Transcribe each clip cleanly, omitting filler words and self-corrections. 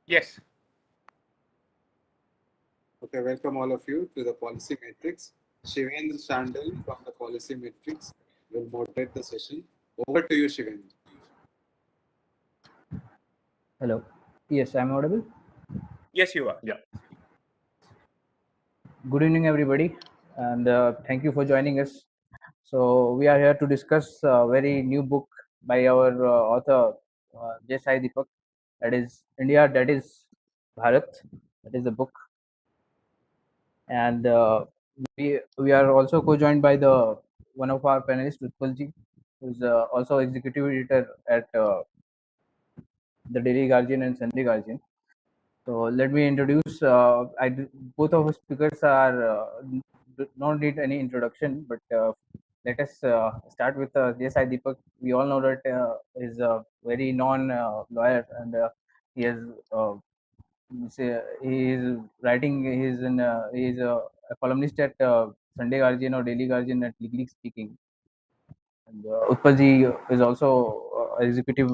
Yes. Okay, welcome all of you to the Policy Matrix. Shivendra Shandal from the Policy Matrix will moderate the session. Over to you, Shivendra. Hello. Yes, I'm audible. Yes, you are. Yeah. Good evening, everybody, and thank you for joining us. So we are here to discuss a very new book by our author J. Sai Deepak. That is India. That is Bharat. That is the book, and we are also co-joined by the one of our panelists, Utpalji, who is also executive editor at the Daily Guardian and Sunday Guardian. So let me introduce. Both of the speakers are don't need any introduction, but let us start with J.S.I. Deepak. We all know that he's a very known lawyer, and he has he is writing. He is a columnist at Sunday Guardian or Daily Guardian at Legally Speaking. And Utpalji is also executive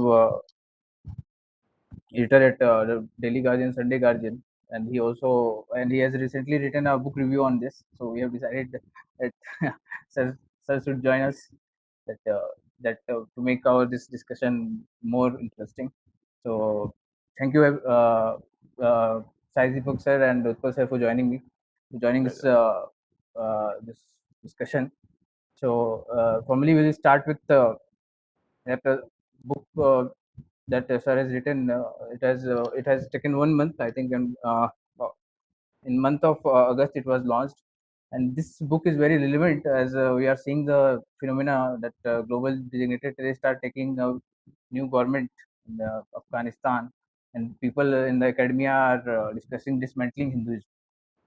editor at the Daily Guardian, Sunday Guardian, and he has recently written a book review on this. So we have decided that sir should join us to make our this discussion more interesting. So thank you, Sai Deepak sir and Utpal sir for joining this discussion. So formally we will start with that book that sir has written. It has taken 1 month, I think, and in month of August it was launched. And this book is very relevant as we are seeing the phenomena that global designated terrorists are taking a new government in Afghanistan, and people in the academia are discussing dismantling Hinduism.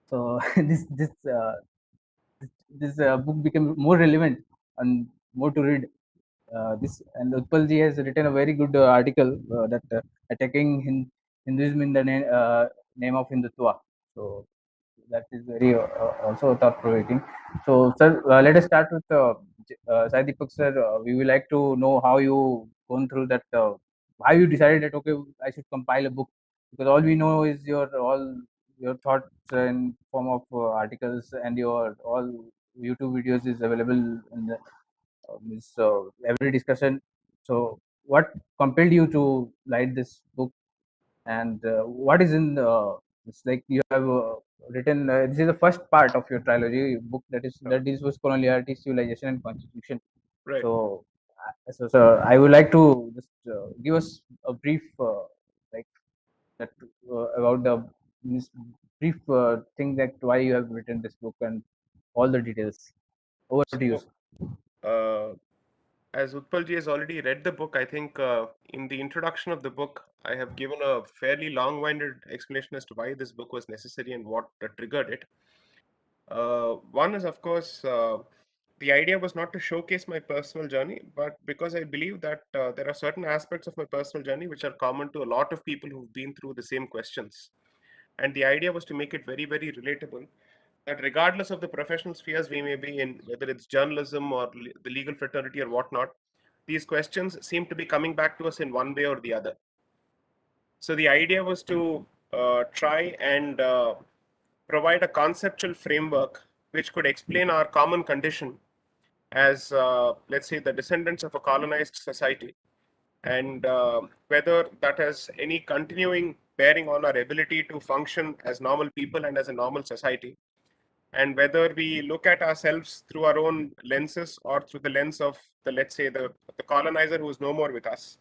So this book became more relevant and more to read. This and Utpalji has written a very good article that attacking Hinduism in the name of Hindutva. So that is very also thought provoking. So, sir, let us start with Sai Deepak sir. We would like to know how you gone through that. Why you decided that okay, I should compile a book, because all we know is your thoughts in form of articles, and your all YouTube videos is available in the every discussion. So, what compelled you to write this book, and what is in the? It's like you have written. This is the first part of your trilogy book that deals with coloniality, civilization, and constitution. Right. So I would like to just give us a brief like that about this brief thing that why you have written this book and all the details. Over to you, So, sir. as Utpalji has already read the book, I think in the introduction of the book, I have given a fairly long-winded explanation as to why this book was necessary and what triggered it. One is, of course, the idea was not to showcase my personal journey, but because I believe that there are certain aspects of my personal journey which are common to a lot of people who've been through the same questions. And the idea was to make it very, very relatable, that regardless of the professional spheres we may be in, whether it's journalism or the legal fraternity or whatnot, these questions seem to be coming back to us in one way or the other. So the idea was to try and provide a conceptual framework which could explain our common condition as, let's say, the descendants of a colonized society, and whether that has any continuing bearing on our ability to function as normal people and as a normal society, and whether we look at ourselves through our own lenses or through the lens of the, let's say, the colonizer who is no more with us.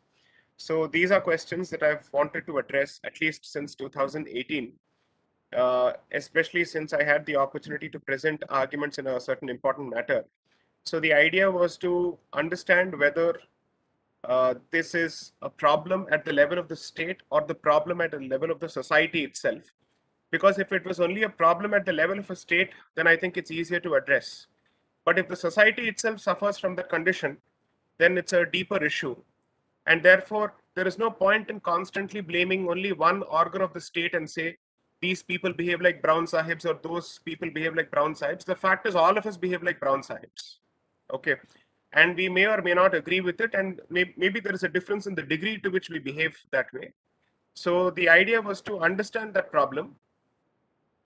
So these are questions that I've wanted to address at least since 2018, especially since I had the opportunity to present arguments in a certain important matter. So the idea was to understand whether this is a problem at the level of the state or the problem at the level of the society itself. Because if it was only a problem at the level of a state, then I think it's easier to address. But if the society itself suffers from that condition, then it's a deeper issue. And therefore, there is no point in constantly blaming only one organ of the state and say, these people behave like brown sahibs or those people behave like brown sahibs. The fact is, all of us behave like brown sahibs. Okay. And we may or may not agree with it. And maybe there is a difference in the degree to which we behave that way. So the idea was to understand that problem,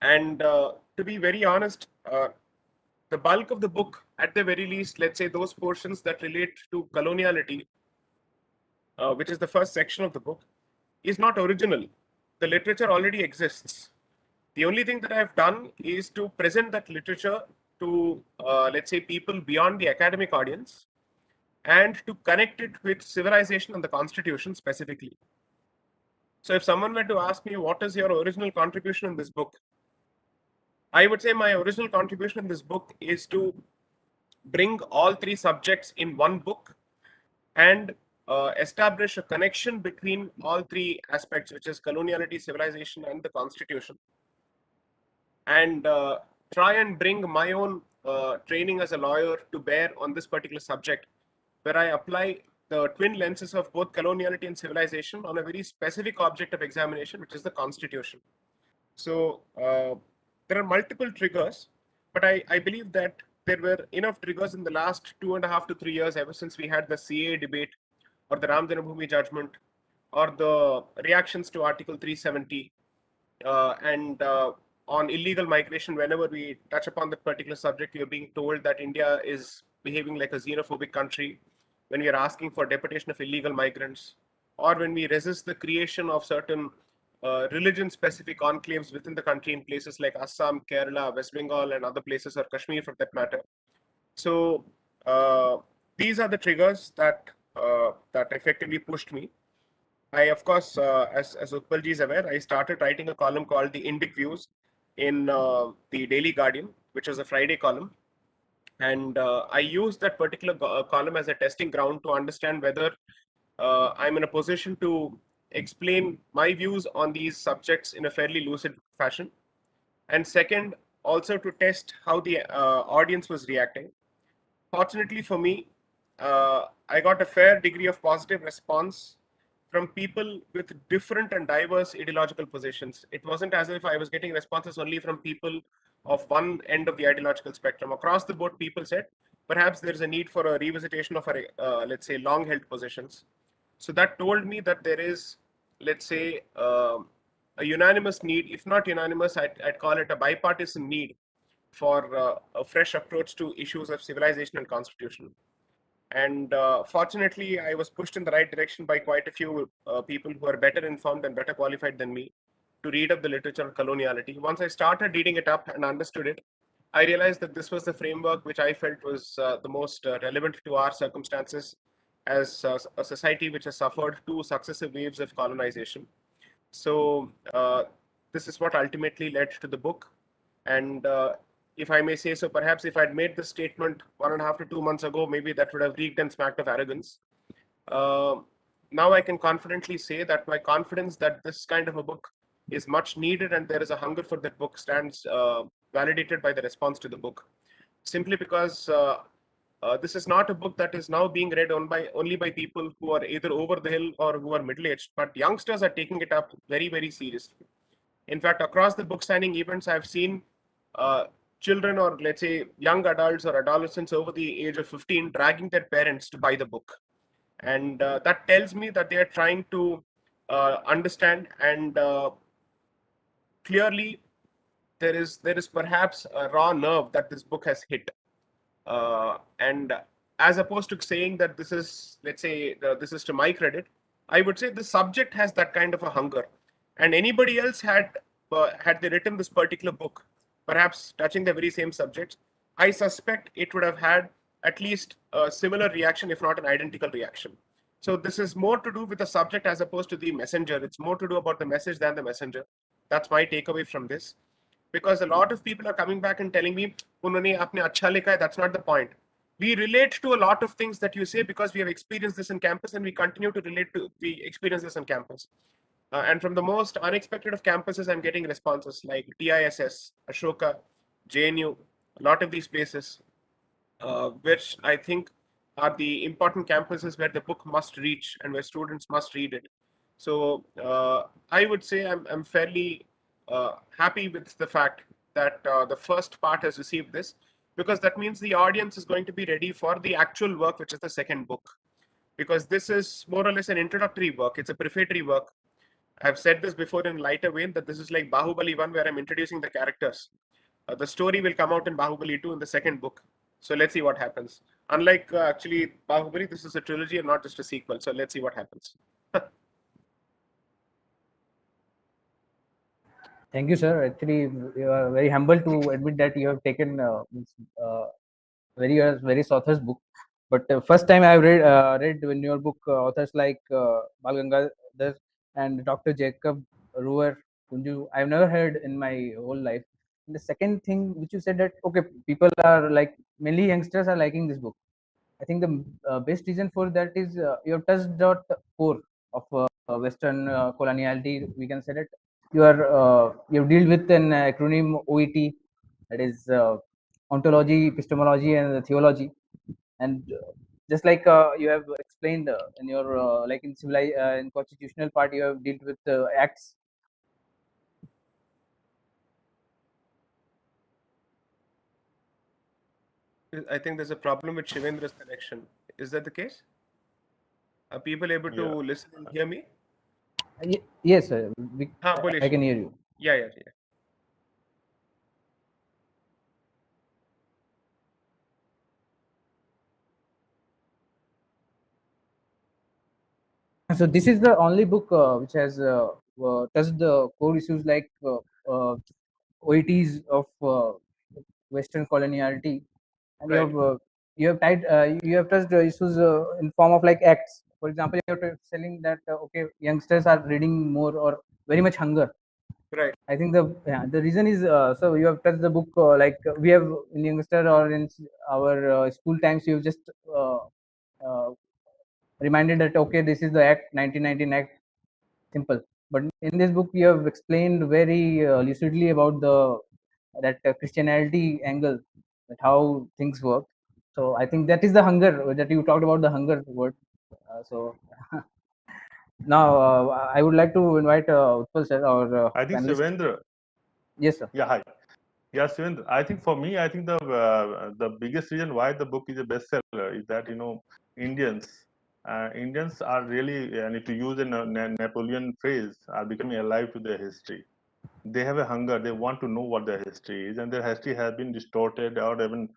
and to be very honest, the bulk of the book, at the very least, let's say those portions that relate to coloniality, which is the first section of the book, is not original. The literature already exists. The only thing that I have done is to present that literature to, let's say, people beyond the academic audience, and to connect it with civilization and the constitution specifically. So if someone were to ask me, what is your original contribution in this book? I would say my original contribution in this book is to bring all three subjects in one book, and establish a connection between all three aspects, which is coloniality, civilization, and the constitution, and try and bring my own training as a lawyer to bear on this particular subject, where I apply the twin lenses of both coloniality and civilization on a very specific object of examination, which is the constitution. So there are multiple triggers, but I believe that there were enough triggers in the last 2.5 to 3 years, ever since we had the CA debate, or the Ram Janmabhoomi judgment, or the reactions to Article 370, and on illegal migration. Whenever we touch upon that particular subject, we are being told that India is behaving like a xenophobic country when we are asking for deportation of illegal migrants, or when we resist the creation of certain religion-specific enclaves within the country in places like Assam, Kerala, West Bengal, and other places, or Kashmir for that matter. So uh, these are the triggers that effectively pushed me. I, of course, as Utpalji is aware, I started writing a column called the Indic Views in the Daily Guardian, which was a Friday column. And I used that particular column as a testing ground to understand whether I'm in a position to explain my views on these subjects in a fairly lucid fashion. And second, also to test how the audience was reacting. Fortunately for me, I got a fair degree of positive response from people with different and diverse ideological positions. It wasn't as if I was getting responses only from people of one end of the ideological spectrum. Across the board, people said perhaps there is a need for a revisitation of our, let's say, long held positions. So that told me that there is, let's say, a unanimous need, if not unanimous, I'd call it a bipartisan need for a fresh approach to issues of civilization and constitution. And fortunately, I was pushed in the right direction by quite a few people who are better informed and better qualified than me to read up the literature on coloniality. Once I started reading it up and understood it, I realized that this was the framework which I felt was the most relevant to our circumstances as a society which has suffered two successive waves of colonization. So this is what ultimately led to the book. And if I may say so, perhaps if I'd made this statement 1.5 to 2 months ago, maybe that would have reeked and smacked of arrogance. Uh, Now I can confidently say that my confidence that this kind of a book is much needed and there is a hunger for that book stands validated by the response to the book. Simply because this is not a book that is now being read only by people who are either over the hill or who are middle aged, but youngsters are taking it up very, very seriously. In fact, across the book signing events, I've seen uh, children, or let's say young adults or adolescents over the age of 15, dragging their parents to buy the book. And that tells me that they are trying to understand, and clearly there is perhaps a raw nerve that this book has hit. And as opposed to saying that this is, let's say, this is to my credit, I would say the subject has that kind of a hunger. And anybody else had they written this particular book, perhaps touching the very same subjects, I suspect it would have had at least a similar reaction, if not an identical reaction. So this is more to do with the subject as opposed to the messenger. It's more to do about the message than the messenger. That's my takeaway from this, because a lot of people are coming back and telling me, "उन्होंने आपने अच्छा लिखा है." That's not the point. We relate to a lot of things that you say because we have experienced this in campus, and we continue to relate to we experience this on campus. And from the most unexpected of campuses, I'm getting responses like TISS, Ashoka, JNU, a lot of these places, which I think are the important campuses where the book must reach and where students must read it. So I would say I'm fairly happy with the fact that the first part has received this, because that means the audience is going to be ready for the actual work, which is the second book. Because this is more or less an introductory work, it's a prefatory work. I've said this before in lighter vein that this is like Bahubali 1 where I'm introducing the characters. The story will come out in Bahubali 2 in the second book. So let's see what happens. Unlike actually Bahubali, this is a trilogy and not just a sequel. So let's see what happens. Thank you, sir. Actually, you are very humble to admit that you have taken various authors' book. But first time I have read in your book authors like Bal Gangadhar and Dr. Jacob Ruer Kunju. I've never heard in my whole life. And the second thing which you said that okay, people are like mainly youngsters are liking this book. I think the best reason for that is you have touched out core of Western coloniality. We can say that you have dealt with an acronym OET, that is ontology, epistemology, and theology. And just like you have explained in your like in in constitutional part, you have dealt with acts. I think there's a problem with Shivendra's connection. Is that the case? Are people able to Yeah. listen and hear me? Yes, sir. Boliye I can Shiv. hear you. Yeah. So this is the only book which has touched the core issues like OETs of Western coloniality, and Right. you have touched issues in form of like acts. For example, you're telling that okay, youngsters are reading more or very much hunger. Right. I think the reason is so you have touched the book like we have in youngster or in our school times. You just uh, reminded that okay, this is the Act 1919 Act, simple. But in this book, you have explained very lucidly about the that Christianity angle, that how things work. So I think that is the hunger that you talked about, the hunger word. So now I would like to invite Utpal sir, our I think panelist. Shivendra. Yes, sir. Yeah, hi. Yeah, Shivendra. I think for me, I think the biggest reason why the book is a bestseller is that Indians are really, and to use a Napoleon phrase, are becoming alive to their history. They have a hunger. They want to know what their history is, and their history has been distorted or even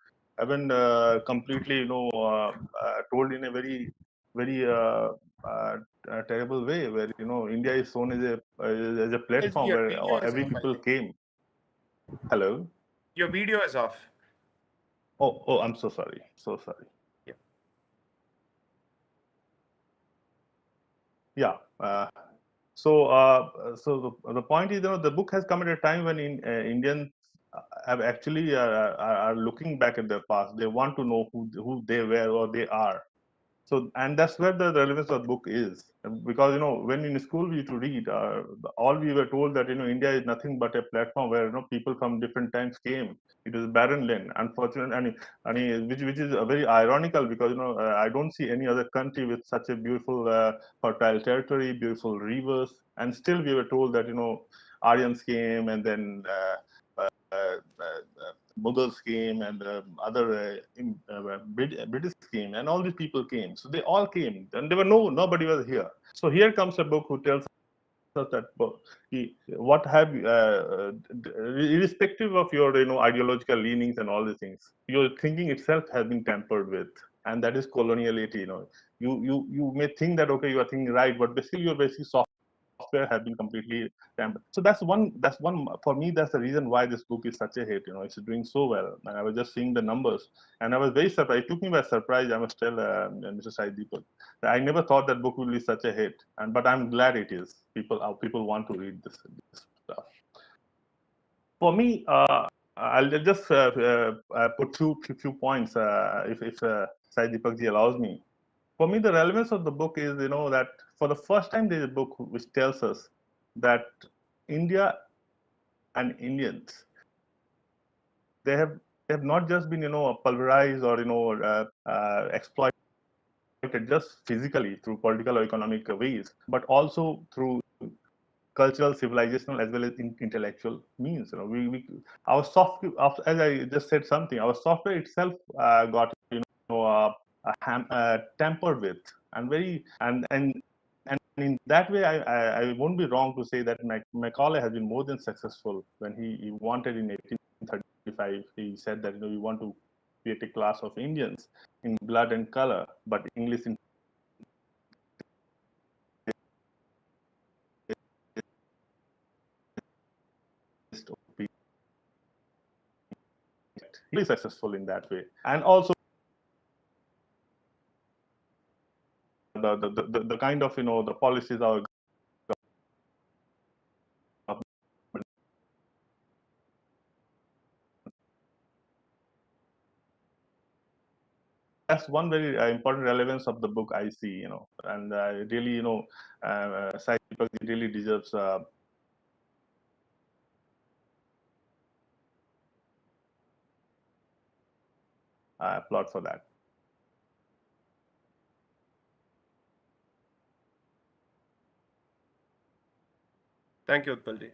completely, told in a very terrible way, where India is shown as a platform Your where video is every off, I people think. came. Hello. Your video is off. Oh, I'm so sorry. So sorry. Yeah. Yeah. So the point is, the book has come at a time when Indians have actually are looking back at their past. They want to know who they were or they are. So, and that's where the relevance of the book is, because when in school we used to read, all we were told that India is nothing but a platform where people from different times came. It is a barren land, unfortunately, and which is very ironical, because I don't see any other country with such a beautiful fertile territory, beautiful rivers, and still we were told that Aryans came, and then Mughals came, and other British came, and all these people came. So they all came, and there were nobody was here. So here comes a book who tells us that what have irrespective of your ideological leanings and all these things, your thinking itself has been tampered with, and that is coloniality. You may think that okay, you are thinking right, but basically your basic software has been completely tampered. So that's one for me. That's the reason why this book is such a hit. It's doing so well, and I was just seeing the numbers, and I was very surprised. It took me by surprise. I must tell Mr. Sai Deepak, I never thought that book would be such a hit, but I'm glad it is. People want to read this stuff. For me, I'll just put few points, if Sai Deepak ji allows me. For me, the relevance of the book is, that for the first time there is a book which tells us that India and Indians, they have not just been pulverized or exploited just physically through political or economic ways, but also through cultural, civilizational, as well as intellectual means. Our software, as I just said something, our software itself got tampered with, and in that way, I won't be wrong to say that Macaulay has been more than successful when he wanted in 1835. He said that we want to create a class of Indians in blood and color, but English in really successful in that way, and also the kind of the policies our government. That's one very important relevance of the book I see, and really, Sai Deepak really deserves applaud for that. Thank you, Utpalji.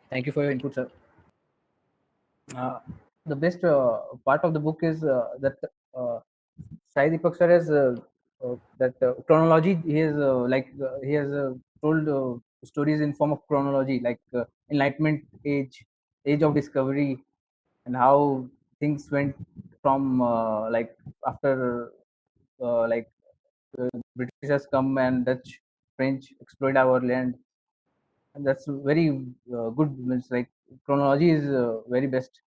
Thank you for your input, sir. The best part of the book is that Sai Deepak sir has that chronology. He has he has told stories in form of chronology, like Enlightenment age, age of discovery, and how things went from like after like Britishers come and Dutch, French exploit our land, and that's very good. It's like chronology is very best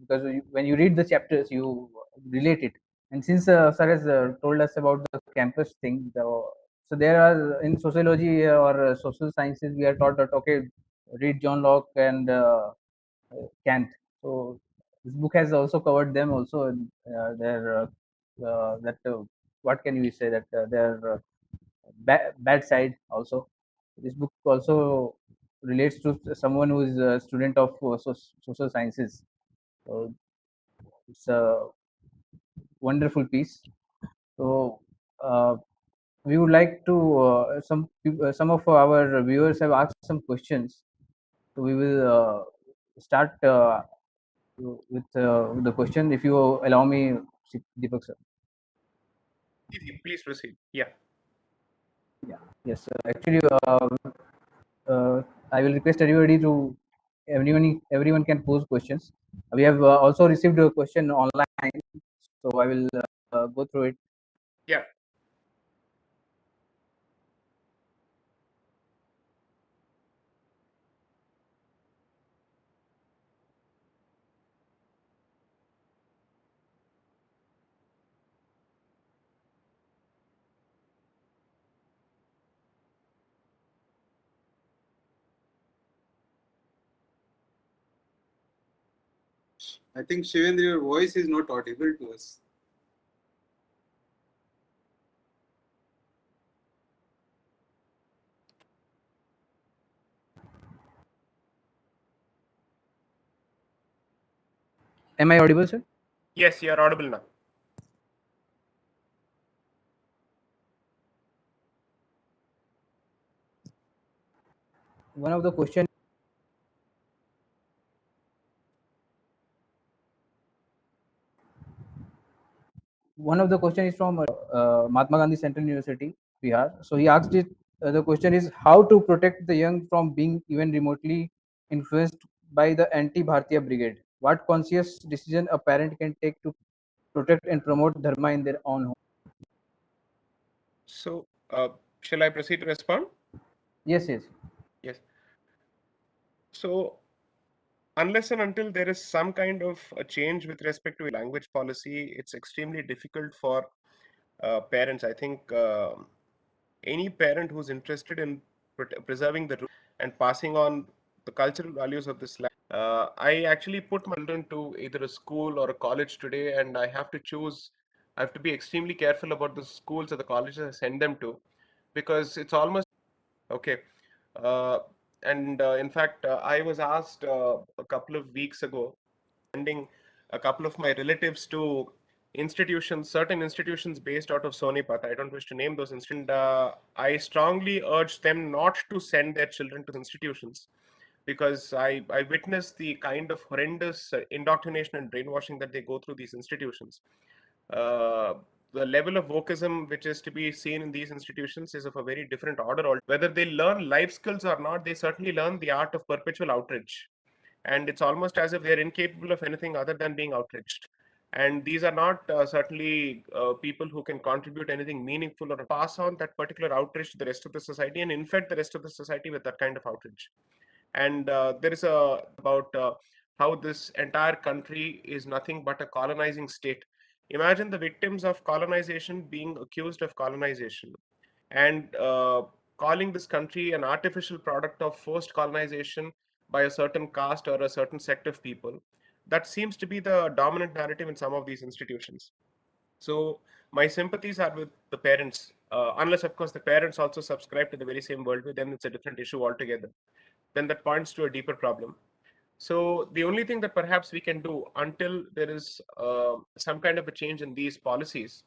because when you read the chapters, you relate it. And since sir has told us about the campus thing, so there are in sociology or social sciences we are taught that okay, read John Locke and Kant. So this book has also covered them also. Their that what can we say that their bad side also. This book also relates to someone who is a student of social sciences. So it's a wonderful piece. So we would like to some of our viewers have asked some questions. So we will start with the question. If you allow me, Deepak sir. Please proceed. Yeah. Yeah. Yes. Actually, I will request everybody to everyone can pose questions. We have also received a question online, so I will go through it. Yeah. I think Shivendra, your voice is not audible to us. Am I audible, sir? Yes, you are audible now. One of the question. One of the question is from Mahatma Gandhi Central University, Bihar. So he asked it. The question is how to protect the young from being even remotely influenced by the anti-Bharatiya brigade. What conscious decision a parent can take to protect and promote dharma in their own home? So, shall I proceed to respond? Yes, yes. Yes. So, unless and until there is some kind of a change with respect to language policy, it's extremely difficult for parents. I think any parent who's interested in preserving the roots and passing on the cultural values of this land. I actually put my children to either a school or a college today, and I have to choose. I have to be extremely careful about the schools or the colleges I send them to, because it's almost okay. Uh, and in fact, I was asked a couple of weeks ago, sending a couple of my relatives to institutions, certain institutions based out of Sonipat. I don't wish to name those institutions. And, I strongly urge them not to send their children to institutions, because I witnessed the kind of horrendous indoctrination and brainwashing that they go through these institutions. Uh, the level of wokeism which is to be seen in these institutions is of a very different order. Whether they learn life skills or not, they certainly learn the art of perpetual outrage. And it's almost as if they're incapable of anything other than being outraged. And these are not certainly people who can contribute anything meaningful or pass on that particular outrage to the rest of the society and infect the rest of the society with that kind of outrage. And there is a about how this entire country is nothing but a colonizing state. Imagine the victims of colonization being accused of colonization and calling this country an artificial product of forced colonization by a certain caste or a certain sect of people. That seems to be the dominant narrative in some of these institutions. So my sympathies are with the parents, unless of course the parents also subscribe to the very same worldview. Then it's a different issue altogether. Then that points to a deeper problem. So the only thing that perhaps we can do until there is some kind of a change in these policies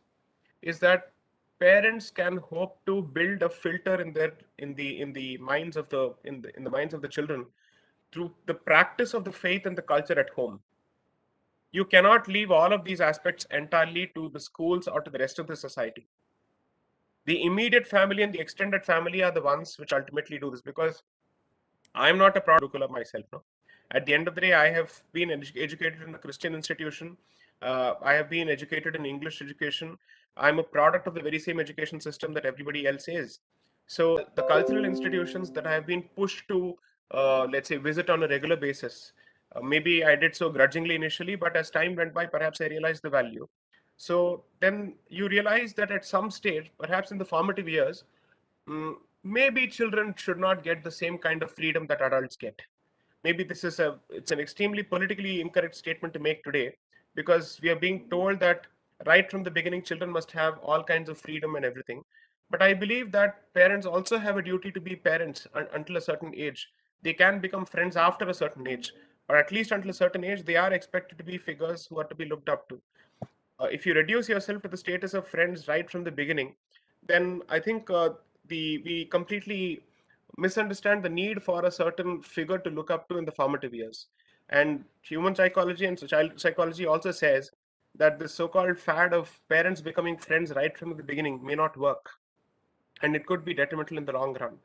is that parents can hope to build a filter in the minds of the minds of the children through the practice of the faith and the culture at home. You cannot leave all of these aspects entirely to the schools or to the rest of the society. The immediate family and the extended family are the ones which ultimately do this, because I'm not a product of myself. No, at the end of the day, I have been educated in a Christian institution. I have been educated in English education. I'm a product of the very same education system that everybody else is. So the cultural institutions that I have been pushed to, let's say, visit on a regular basis. Maybe I did so grudgingly initially, but as time went by, perhaps I realized the value. So then you realize that at some stage, perhaps in the formative years, maybe children should not get the same kind of freedom that adults get. Maybe it's an extremely politically incorrect statement to make today, because we are being told that right from the beginning children must have all kinds of freedom and everything. But I believe that parents also have a duty to be parents until a certain age. They can become friends after a certain age, or at least until a certain age they are expected to be figures who are to be looked up to. If you reduce yourself to the status of friends right from the beginning, then I think the we completely misunderstand the need for a certain figure to look up to in the formative years. And human psychology and child psychology also says that the so-called fad of parents becoming friends right from the beginning may not work, and it could be detrimental in the long run.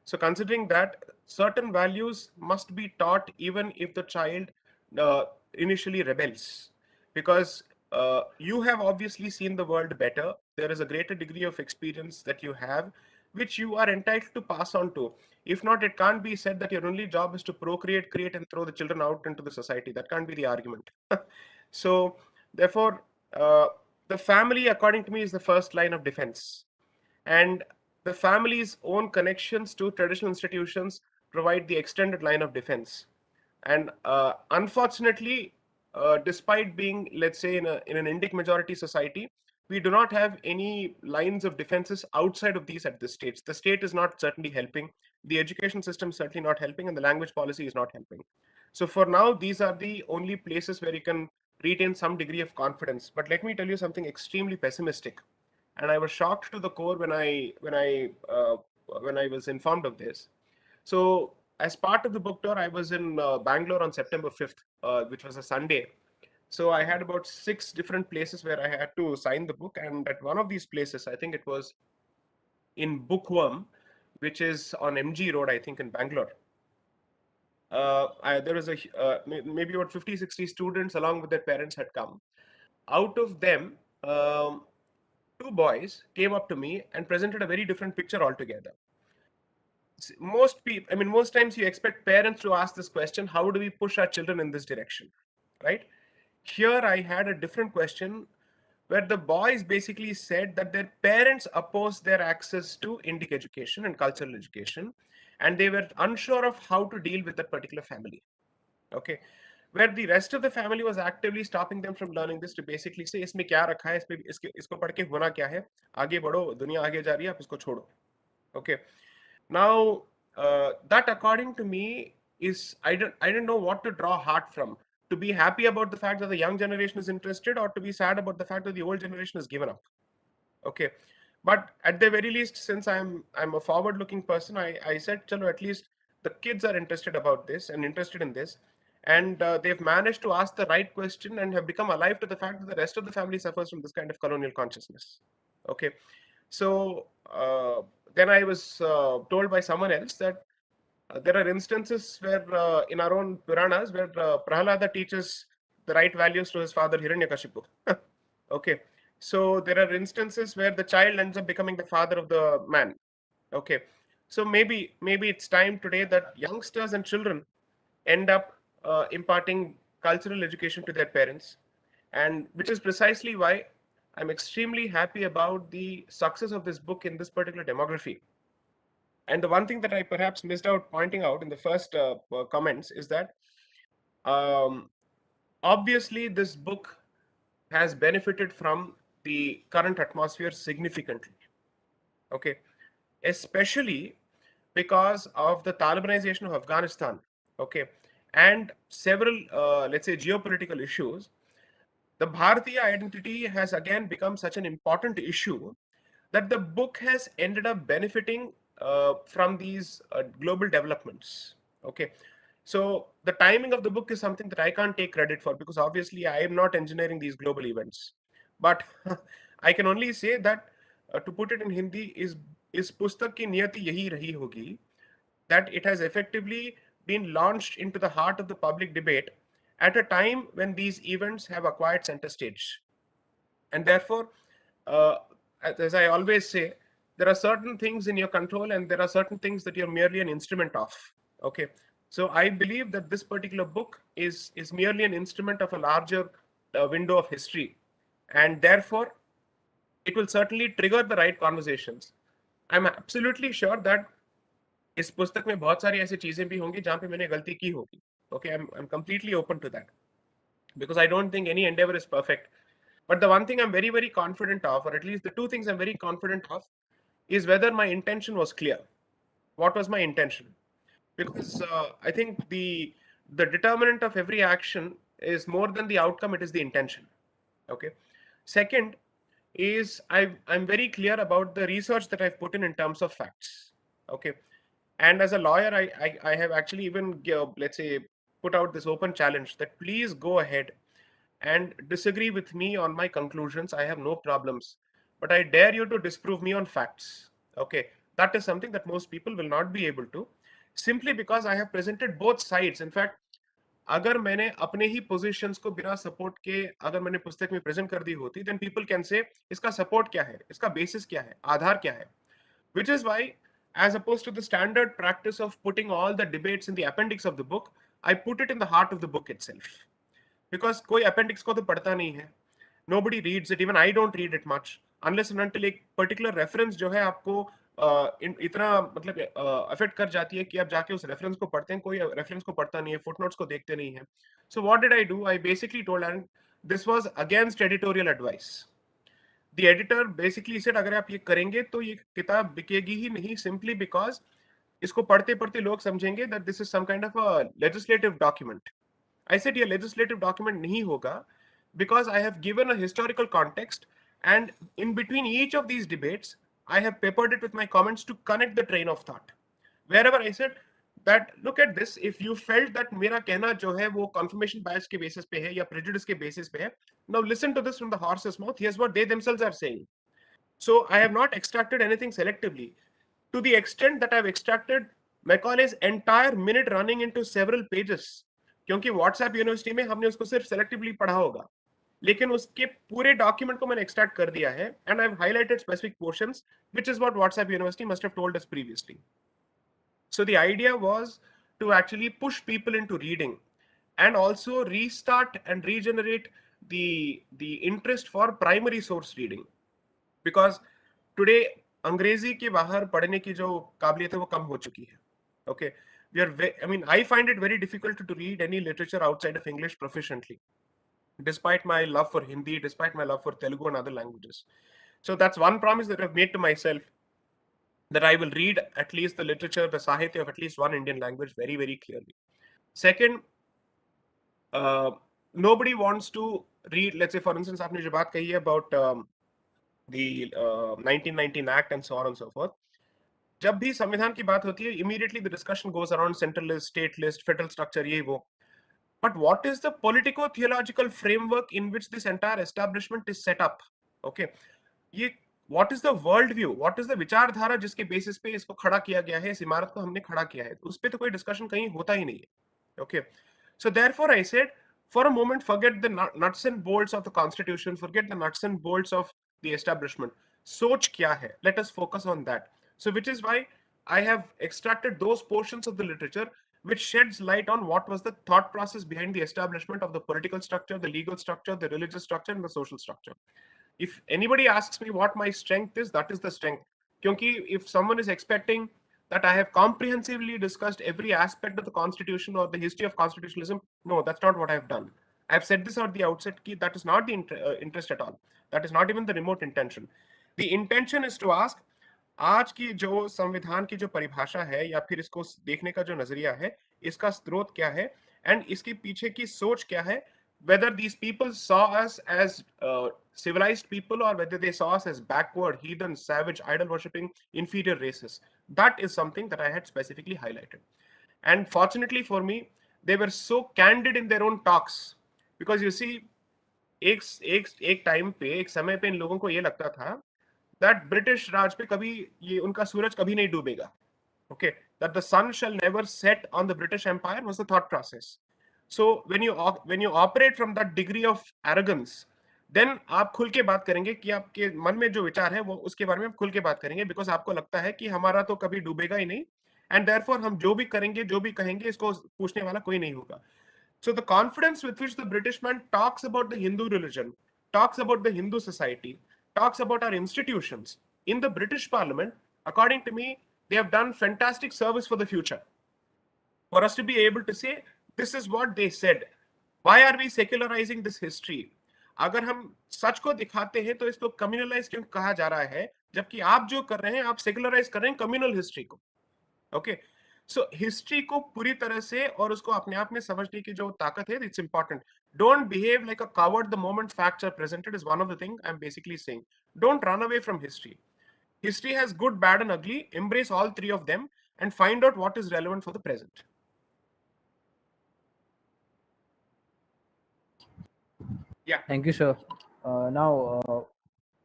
So, considering that, certain values must be taught even if the child uh, initially rebels, because you have obviously seen the world better. There is a greater degree of experience that you have, which you are entitled to pass on to. If not, it can't be said that your only job is to procreate, create, and throw the children out into the society. That can't be the argument. So, therefore, the family, according to me, is the first line of defense, and the family's own connections to traditional institutions provide the extended line of defense. And unfortunately, despite being, let's say, in an Indic majority society, we do not have any lines of defenses outside of these at this stage. The state is not certainly helping, the education system is certainly not helping, and the language policy is not helping. So for now, these are the only places where you can retain some degree of confidence. But let me tell you something extremely pessimistic, and I was shocked to the core when I was informed of this. So, as part of the book tour, I was in Bangalore on September 5th, which was a Sunday. So, I had about 6 different places where I had to sign the book, and at one of these places, I think it was in Bookworm, which is on MG Road, I think, in Bangalore. There was maybe about 50, 60 students along with their parents had come. Out of them, 2 boys came up to me and presented a very different picture altogether. Most people, I mean, most times you expect parents to ask this question: how do we push our children in this direction, right? Here I had a different question, where the boys basically said that their parents opposed their access to Indic education and cultural education, and they were unsure of how to deal with that particular family. Okay, where the rest of the family was actively stopping them from learning this, to basically say इसमें क्या रखा है, इसमें इसको पढ़ के होना क्या है, आगे बढ़ो, दुनिया आगे जा रही है, आप इसको छोड़ो. Okay, now that according to me is, I don't know what to draw heart from, to be happy about the fact that the young generation is interested, or to be sad about the fact that the old generation has given up. Okay, but at the very least, since I'm a forward looking person, I said, chalo, at least the kids are interested about this and interested in this, and they've managed to ask the right question and have become alive to the fact that the rest of the family suffers from this kind of colonial consciousness. Okay, so then I was told by someone else that there are instances where in our own Puranas where Prahalada teaches the right values to his father Hiranyakashipu. Okay, so there are instances where the child ends up becoming the father of the man. Okay, so maybe it's time today that youngsters and children end up imparting cultural education to their parents, and which is precisely why I'm extremely happy about the success of this book in this particular demography. And the one thing that I perhaps missed out pointing out in the first comments is that um, obviously this book has benefited from the current atmosphere significantly. Okay, especially because of the Talibanization of Afghanistan. Okay, and several let's say geopolitical issues. The Bharatiya identity has again become such an important issue that the book has ended up benefiting from these global developments. Okay, so the timing of the book is something that I can't take credit for because obviously I am not engineering these global events. But I can only say that to put it in Hindi is पुस्तक की नियति यही रही होगी that it has effectively been launched into the heart of the public debate at a time when these events have acquired center stage. And therefore, uh, as I always say, there are certain things in your control and there are certain things that you're merely an instrument of. Okay. So I believe that this particular book is merely an instrument of a larger window of history. And therefore, it will certainly trigger the right conversations. I'm absolutely sure that इस पुस्तक में बहुत सारी ऐसी चीजें भी होंगी जहां पे मैंने गलती की होगी. Okay, I'm completely open to that because I don't think any endeavor is perfect. But the one thing I'm very, very confident of, or at least the two things I'm very confident of, is whether my intention was clear. What was my intention? Because I think the determinant of every action is more than the outcome; it is the intention. Okay. Second is I'm very clear about the research that I've put in terms of facts. Okay. And as a lawyer, I have actually even let's say put out this open challenge that please go ahead and disagree with me on my conclusions. I have no problems, but I dare you to disprove me on facts. Okay, that is something that most people will not be able to, simply because I have presented both sides. In fact, अगर मैंने अपने ही positions को बिना support के अगर मैंने पुस्तक में प्रेजेंट कर दी होती, then people can say इसका सपोर्ट क्या है, इसका बेसिस क्या है, आधार क्या है. Which is why, as opposed to the standard practice of putting all the debates in the appendix of the book, I put it in the heart of the book itself. Because कोई appendix को तो पढ़ता नहीं है. Nobody reads it. Even I don't read it much unless and until एक particular reference जो है आपको इतना मतलब अफेक्ट कर जाती है कि आप जाके उस रेफरेंस को पढ़ते हैं. कोई रेफरेंस को पढ़ता नहीं है, फुटनोट्स को देखते नहीं है. So what did I do? I basically told, and this was against editorial advice. The editor basically said अगर आप ये करेंगे तो ये किताब बिकेगी ही नहीं, simply because इसको पढ़ते पढ़ते लोग समझेंगे that this is some kind of a legislative document. I said ये legislative document नहीं होगा because I have given a historical context, and in between each of these debates I have peppered it with my comments to connect the train of thought. Wherever I said that look at this, if you felt that मेरा कहना जो है वो confirmation bias के basis पे है या prejudice के basis पे है, now listen to this from the horse's mouth. Here's what they themselves are saying. So I have not extracted anything selectively. To the extent that I've extracted Macaulay's entire minute running into several pages, क्योंकि WhatsApp university में हमने उसको सिर्फ selectively पढ़ा होगा, लेकिन उसके पूरे डॉक्यूमेंट को मैंने एक्सट्रैक्ट कर दिया है, and I've highlighted specific portions, which is what WhatsApp University must have told us previously. So the idea was to actually push people into reading and also restart and regenerate the interest for primary source reading, because today अंग्रेजी के बाहर पढ़ने की जो काबिलियत है वो कम हो चुकी है. Okay, I mean, I find it very difficult to read any literature outside of English proficiently, despite my love for Hindi, despite my love for Telugu and other languages. So that's one promise that I've made to myself, that I will read at least the literature, the Sahitya of at least one Indian language very, very clearly. Second, nobody wants to read, let's say, for instance, आपने जो बात कही है about the 1919 Act and so on and so forth. जब भी संविधान की बात होती है, immediately the discussion goes around central list, state list, federal structure, ये वो. but what is the politico-theological framework in which this entire establishment is set up? Okay, ये what is the world view, what is the विचारधारा जिसके basis पे इसको खड़ा किया गया है, इस इमारत को हमने खड़ा किया है, उस पे तो कोई डिस्कशन कहीं होता ही नहीं है. Okay, so therefore I said, for a moment, forget the nuts and bolts of the constitution, forget the nuts and bolts of the establishment. सोच क्या है? Let us focus on that. So which is why I have extracted those portions of the literature which sheds light on what was the thought process behind the establishment of the political structure, the legal structure, the religious structure, and the social structure. If anybody asks me what my strength is, that is the strength. Kyunki if someone is expecting that I have comprehensively discussed every aspect of the constitution or the history of constitutionalism, no, that's not what I've done. I've said this at the outset, ki that is not the interest at all. That is not even the remote intention. The intention is to ask, आज की जो संविधान की जो परिभाषा है या फिर इसको देखने का जो नजरिया है, इसका स्रोत क्या है एंड इसके पीछे की सोच क्या है, whether these people saw us as civilized people or whether they saw us as backward, heathen, savage, idol worshipping, inferior races. That is something that I had specifically highlighted. And fortunately for me, they were so candid in their own talks, because you see, एक एक time पे, एक समय पे इन लोगों को ये लगता था दैट ब्रिटिश राज पे कभी ये उनका सूरज कभी नहीं डूबेगा. Okay, that the sun shall never set on the British Empire was the thought process. So when you operate from that degree of arrogance, then आप खुल के बात करेंगे कि आपके मन में जो विचार है वो उसके बारे में आप खुल के बात करेंगे, बिकॉज आपको लगता है कि हमारा तो कभी डूबेगा ही नहीं, एंड देयरफॉर हम जो भी करेंगे, जो भी कहेंगे, इसको पूछने वाला कोई नहीं होगा. So the confidence with which the British man talks about the Hindu religion, talks about the Hindu society, talks about our institutions in the British Parliament, according to me, they have done fantastic service for the future. For us to be able to say, this is what they said. Why are we secularizing this history? अगर हम सच को दिखाते हैं तो इसको communalise क्यों कहा जा रहा है, जबकि आप जो कर रहे हैं आप सेकुलराइज कर रहे हैं कम्युनल हिस्ट्री को. ओके, सो हिस्ट्री को पूरी तरह से और उसको अपने आप में समझने की जो ताकत है, it's important. Don't behave like a coward the moment facts are presented is one of the thing I am basically saying. Don't run away from history. History has good, bad, and ugly. Embrace all three of them and find out what is relevant for the present. Yeah. Thank you, sir. Now,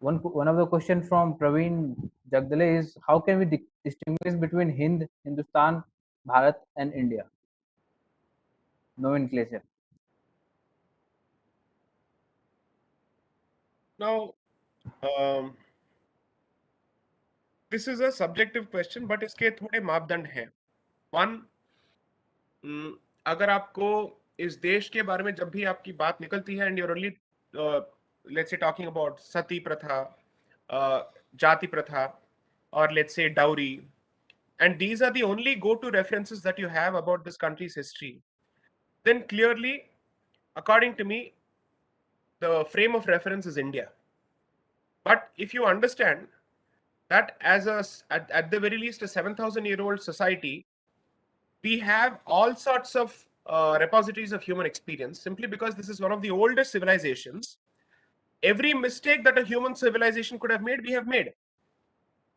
one of the question from Praveen Jagdale is, how can we distinguish between Hind, Hindustan, Bharat, and India? Nomenclature. Now, this is a subjective question, but इसके थोड़े मापदंड हैं. One, अगर आपको इस देश के बारे में जब भी आपकी बात निकलती है, and you're only let's say talking about सती प्रथा, जाति प्रथा, or let's say dowry, and these are the only go-to references that you have about this country's history, then clearly, according to me, the frame of reference is India. But if you understand that as at the very least a 7,000-year-old society, we have all sorts of repositories of human experience, simply because this is one of the oldest civilizations. Every mistake that a human civilization could have made, we have made.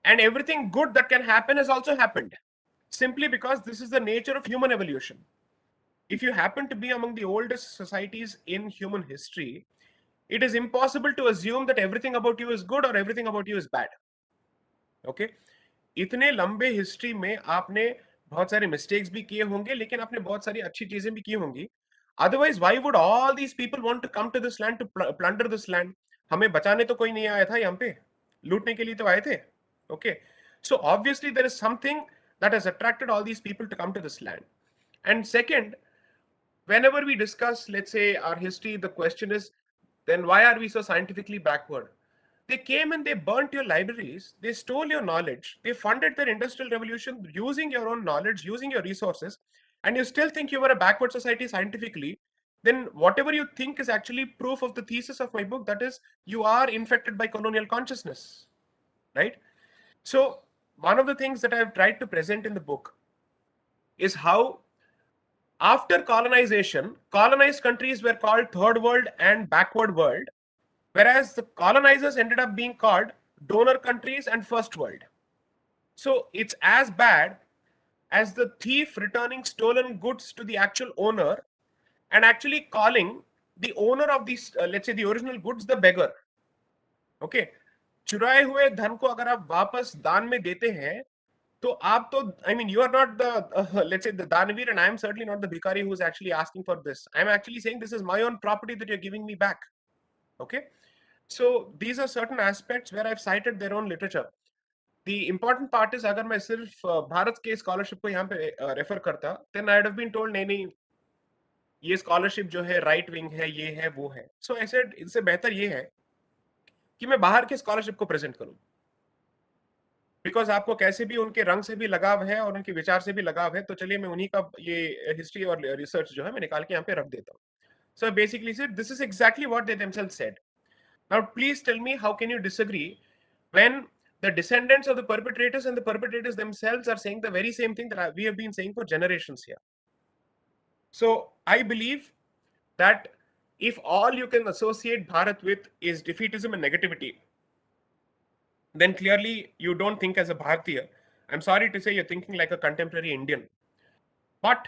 And everything good that can happen has also happened, simply because this is the nature of human evolution. If you happen to be among the oldest societies in human history, it is impossible to assume that everything about you is good or everything about you is bad. Okay? इतने लंबे history में आपने बहुत सारे mistakes भी किए होंगे, लेकिन आपने बहुत सारी अच्छी चीजें भी की होंगी. Otherwise why would all these people want to come to this land, to plunder this land? हमें बचाने तो कोई नहीं आया था यहाँ पे, लूटने के लिए तो आए थे. Okay, so obviously there is something that has attracted all these people to come to this land. And second, whenever we discuss, let's say, our history, the question is, then why are we so scientifically backward? They came and they burnt your libraries, they stole your knowledge, they funded their industrial revolution using your own knowledge, using your resources, and you still think you were a backward society scientifically, then whatever you think is actually proof of the thesis of my book, that is, you are infected by colonial consciousness, right? So one of the things that I've tried to present in the book is how after colonization, colonized countries were called third world and backward world, whereas the colonizers ended up being called donor countries and first world. So it's as bad as the thief returning stolen goods to the actual owner, and actually calling the owner of these, let's say the original goods, the beggar. Okay, चुराए हुए धन को अगर आप वापस दान में देते हैं, तो आप तो, I mean, you are not the, let's say, the Danavir, and I am certainly not the Bhikari who is actually asking for this. I am actually saying this is my own property that you're giving me back. Okay, so these are certain aspects where I've cited their own literature. The important part is, अगर मैं सिर्फ भारत के scholarship को यहाँ पे refer करता, then I'd have been told नहीं नहीं, ये स्कॉलरशिप जो है राइट विंग है, ये है वो है. So I said इससे बेहतर ये है कि मैं बाहर के स्कॉलरशिप को प्रेजेंट करूं, बिकॉज आपको कैसे भी उनके रंग से भी लगाव है और उनके विचार से भी लगाव है, तो चलिए मैं उन्हीं का ये हिस्ट्री और रिसर्च जो है मैं निकाल के यहाँ पे रख देता हूँ. So basically said, this is exactly what they themselves said. Now please tell me, how can you disagree when the descendants of the perpetrators and the perpetrators themselves are saying the very same thing that we have been saying for generations here. So I believe that if all you can associate Bharat with is defeatism and negativity, then clearly you don't think as a Bharatiya. I'm sorry to say, you're thinking like a contemporary Indian. But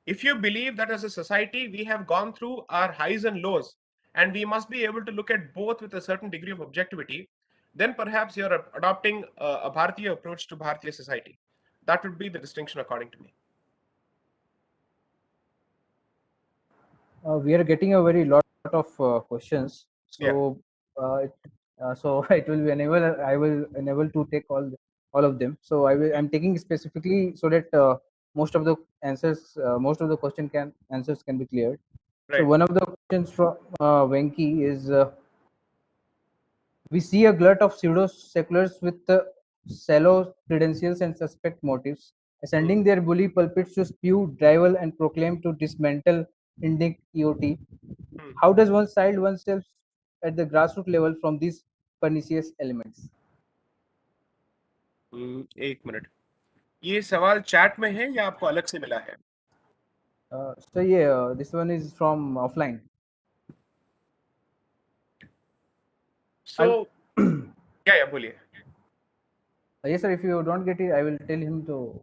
if you believe that as a society we have gone through our highs and lows, and we must be able to look at both with a certain degree of objectivity, then perhaps you're adopting a Bharatiya approach to Bharatiya society. That would be the distinction according to me. We are getting a very lot of questions, Yeah. so so it will be unable. I will unable to take all of them. So I'm taking specifically so that most of the answers, most of the answers can be cleared. So Right. one of the questions from Venki is, we see a glut of pseudo seculars with shallow credentials and suspect motives, ascending their bully pulpits to spew, drivel, and proclaim to dismantle Indic EOT. How does one shield oneself at the grassroots level from these pernicious elements? एक minute, ये सवाल chat में है या आपको अलग से मिला है? So yeah, this one is from offline. So yeah, बोलिए. Yes, sir. If you don't get it, I will tell him to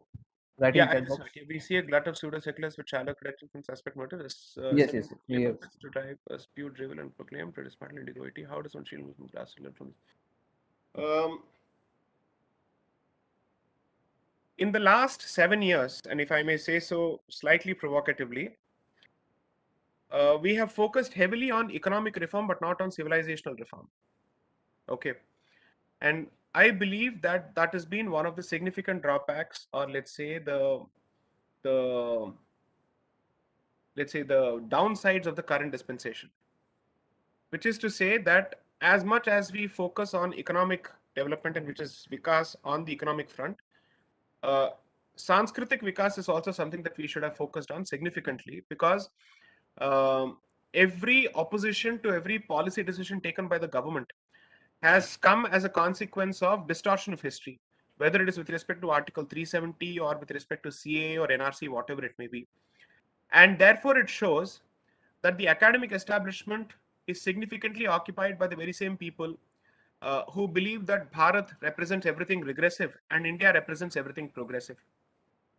write Yeah, in I chat just box. we see a glut of pseudo-seculars with shallow credentials and suspect motives, Yes, sending yes, labor yes. to drive, spew, drivel, and proclaim to dismantle individuality. How does one shield from class from this? In the last 7 years, and if I may say so slightly provocatively, we have focused heavily on economic reform, but not on civilizational reform. Okay, and I believe that that has been one of the significant drawbacks, or the let's say the downsides of the current dispensation, which is to say that as much as we focus on economic development, and which is vikas on the economic front, Sanskritic vikas is also something that we should have focused on significantly, because every opposition to every policy decision taken by the government has come as a consequence of distortion of history, whether it is with respect to Article 370 or with respect to CA or NRC, whatever it may be. And therefore, it shows that the academic establishment is significantly occupied by the very same people who believe that Bharat represents everything regressive and India represents everything progressive.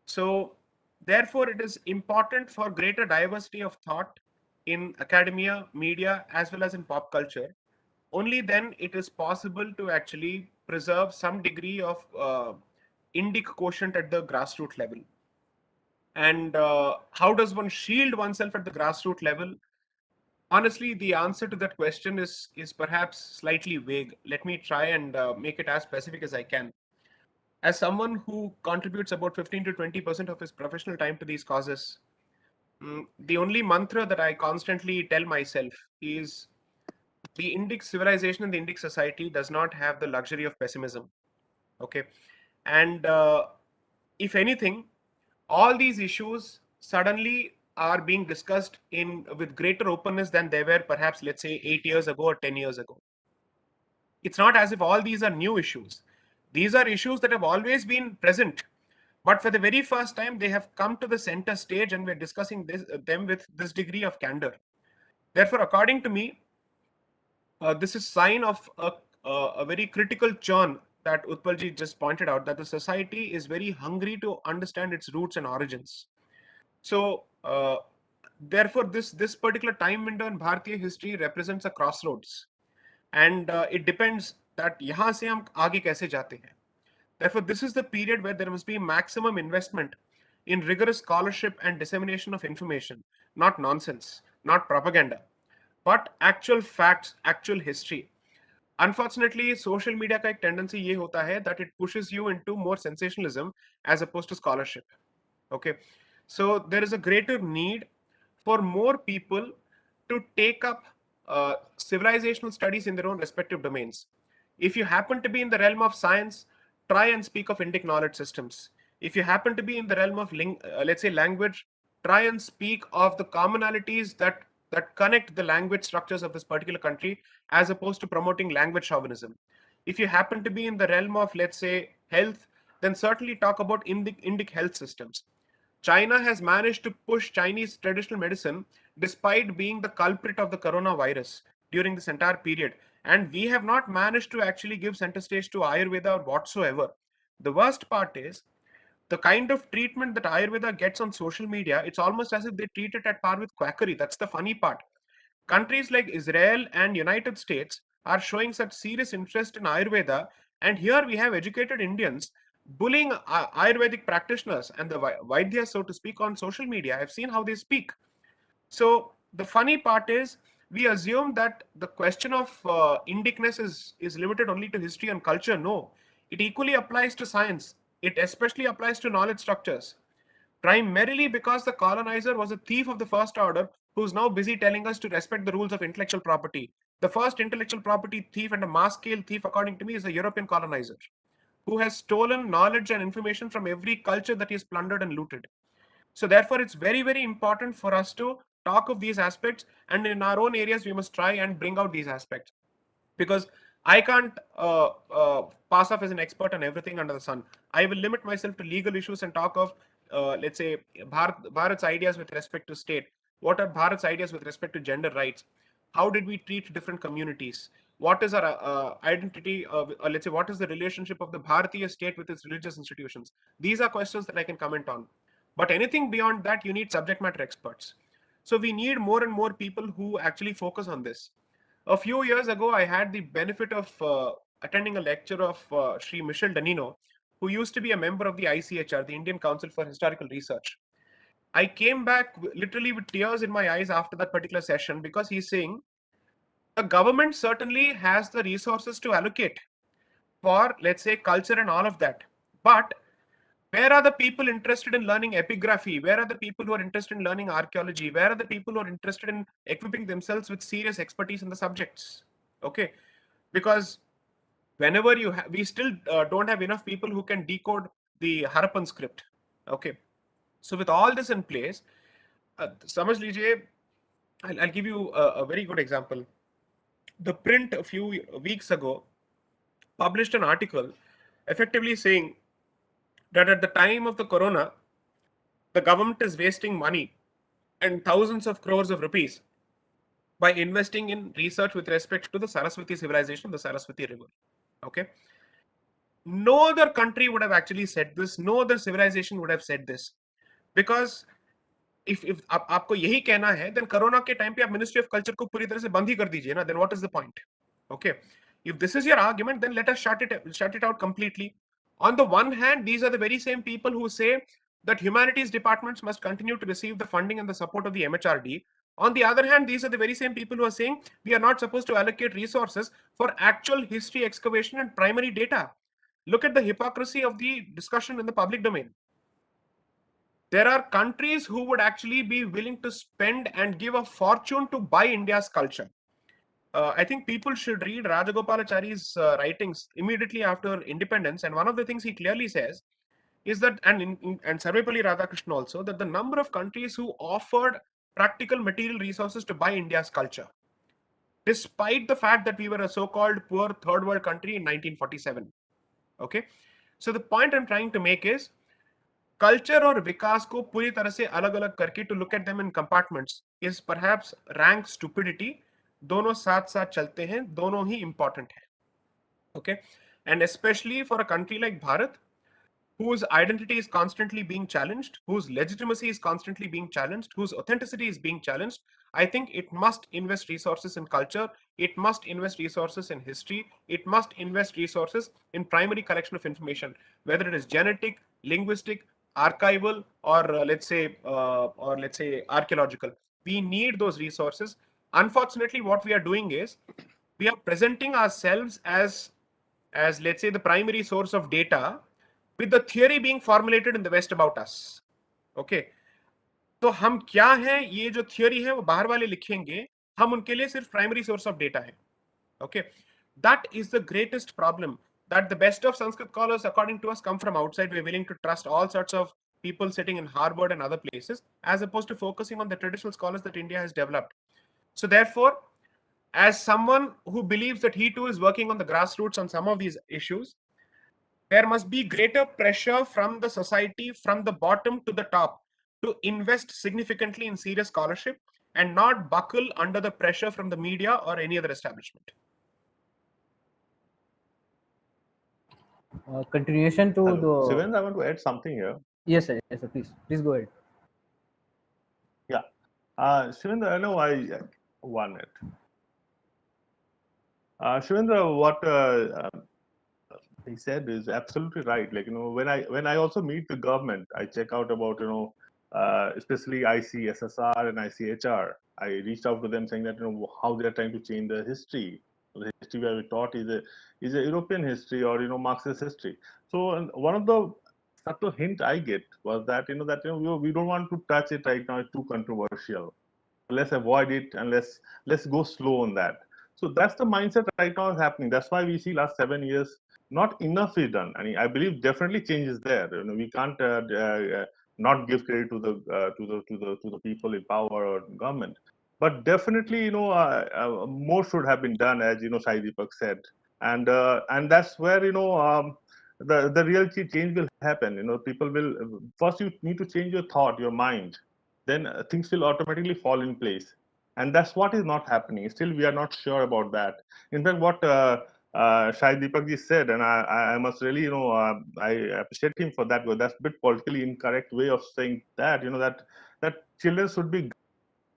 So, therefore, it is important for greater diversity of thought in academia, media, as well as in pop culture. Only then it is possible to actually preserve some degree of Indic quotient at the grassroots level. And how does one shield oneself at the grassroots level? Honestly, the answer to that question is perhaps slightly vague. Let me try and make it as specific as I can. As someone who contributes about 15 to 20% of his professional time to these causes, the only mantra that I constantly tell myself is the Indic civilization and the Indic society does not have the luxury of pessimism. Okay. And if anything, all these issues suddenly are being discussed in with greater openness than they were perhaps, let's say, 8 years ago or 10 years ago. It's not as if all these are new issues. These are issues that have always been present, but for the very first time, they have come to the center stage, and we're discussing them with this degree of candor. Therefore, according to me, this is sign of a very critical churn that Utpalji just pointed out, that the society is very hungry to understand its roots and origins. So Therefore, this particular time window in Bharatiya history represents a crossroads, and it depends that यहाँ से हम आगे कैसे जाते हैं. Therefore, this is the period where there must be maximum investment in rigorous scholarship and dissemination of information, not nonsense, not propaganda, but actual facts, actual history. Unfortunately, social media का एक tendency ये होता है that it pushes you into more sensationalism as opposed to scholarship. Okay, so there is a greater need for more people to take up civilizational studies in their own respective domains. If you happen to be in the realm of science, try and speak of Indic knowledge systems. If you happen to be in the realm of let's say language, try and speak of the commonalities that connect the language structures of this particular country, as opposed to promoting language chauvinism. If you happen to be in the realm of, let's say, health, then certainly talk about Indic health systems. China has managed to push Chinese traditional medicine despite being the culprit of the coronavirus during this entire period. And we have not managed to actually give center stage to Ayurveda whatsoever. The worst part is the kind of treatment that Ayurveda gets on social media, it's almost as if they treat it at par with quackery. That's the funny part. Countries like Israel and United States are showing such serious interest in Ayurveda, and here we have educated Indians bullying Ayurvedic practitioners and the Vaidyas, so to speak, on social media. I've seen how they speak. So the funny part is we assume that the question of Indicness is limited only to history and culture. No, it equally applies to science. It especially applies to knowledge structures, primarily because the colonizer was a thief of the first order who's now busy telling us to respect the rules of intellectual property. The first intellectual property thief and a mass scale thief, according to me, is the European colonizer, who has stolen knowledge and information from every culture that he has plundered and looted. So therefore, it's very, very important for us to talk of these aspects, and in our own areas, we must try and bring out these aspects, because I can't pass off as an expert on everything under the sun. I will limit myself to legal issues and talk of, let's say, Bharat's ideas with respect to state. What are Bharat's ideas with respect to gender rights? How did we treat different communities? What is our identity? Let's say, what is the relationship of the Bharatiya state with its religious institutions? These are questions that I can comment on. But anything beyond that, you need subject matter experts. So we need more and more people who actually focus on this. A few years ago, I had the benefit of attending a lecture of Sri Michel Danino, who used to be a member of the ICHR, the Indian Council for Historical Research. I came back literally with tears in my eyes after that particular session, because he's saying the government certainly has the resources to allocate for, let's say, culture and all of that. But where are the people interested in learning epigraphy? Where are the people who are interested in learning archaeology? Where are the people who are interested in equipping themselves with serious expertise in the subjects? Okay, because whenever we still don't have enough people who can decode the Harappan script. Okay, so with all this in place, समझ लीजिए, I'll give you a very good example. The Print a few weeks ago published an article effectively saying that at the time of the corona, the government is wasting money and thousands of crores of rupees by investing in research with respect to the Saraswati civilization, the Saraswati River. Okay. No other country would have actually said this. No other civilization would have said this. Because if आपको यही कहना है, then corona के time पे आप ministry of culture को पूरी तरह से बंद ही कर दीजिए ना. Then what is the point? Okay. If this is your argument, then let us shut it out completely. On the one hand, these are the very same people who say that humanities departments must continue to receive the funding and the support of the MHRD. On the other hand, these are the very same people who are saying we are not supposed to allocate resources for actual history excavation and primary data. Look at the hypocrisy of the discussion in the public domain. There are countries who would actually be willing to spend and give a fortune to buy India's culture. I think people should read Rajagopalachari's writings immediately after independence, and one of the things he clearly says is that, and Sarvepalli Radhakrishnan also, that the number of countries who offered practical material resources to buy India's culture, despite the fact that we were a so-called poor third world country in 1947. Okay, so the point I'm trying to make is culture और विकास को पूरी तरह से अलग अलग करके to look at them in compartments is perhaps rank stupidity. दोनों साथ साथ चलते हैं, दोनों ही इंपॉर्टेंट है. Okay, and specially for a country like Bharat whose identity is constantly being challenged, whose legitimacy is constantly being challenged, whose authenticity is being challenged, I think it must invest resources in culture, it must invest resources in history, it must invest resources in primary collection of information, whether it is genetic, linguistic, archival, or let's say archaeological. We need those resources. Unfortunately, what we are doing is we are presenting ourselves as let's say the primary source of data, with the theory being formulated in the west about us. Okay, तो हम क्या है, ये जो theory है वो बाहर वाले लिखेंगे, हम उनके लिए सिर्फ प्राइमरी सोर्स ऑफ डेटा है. Okay, that is the greatest problem, that the best of Sanskrit scholars according to us come from outside. We're willing to trust all sorts of people sitting in Harvard and other places, as opposed to focusing on the traditional scholars that India has developed. So therefore, as someone who believes that he too is working on the grassroots on some of these issues, there must be greater pressure from the society, from the bottom to the top, to invest significantly in serious scholarship and not buckle under the pressure from the media or any other establishment. Continuation to the. Shivendra, I want to add something here. Yes, sir. Yes, sir. Please go ahead. Yeah. Shivendra, I know I 1 minute. Shivendra, what he said is absolutely right. Like, when I also meet the government, I check out about, especially ICSSR and ICHR. I reached out to them saying that, how they are trying to change the history. The history where we taught is a European history, or, Marxist history. So one of the subtle hint I get was that, we don't want to touch it right now. It's too controversial. Let's avoid it, and let's go slow on that. So that's the mindset right now is happening. That's why we see last 7 years not enough is done. I mean, I believe definitely change is there. We can't not give credit to the people in power or government, but definitely more should have been done, as Sai Deepak said, and that's where the real change will happen. People will first, you need to change your thought, your mind, then things will automatically fall in place, and that's what is not happening. Still, we are not sure about that. In fact, what Shai Deepak ji said, and I must really, I appreciate him for that, because that's a bit politically incorrect way of saying that, that children should be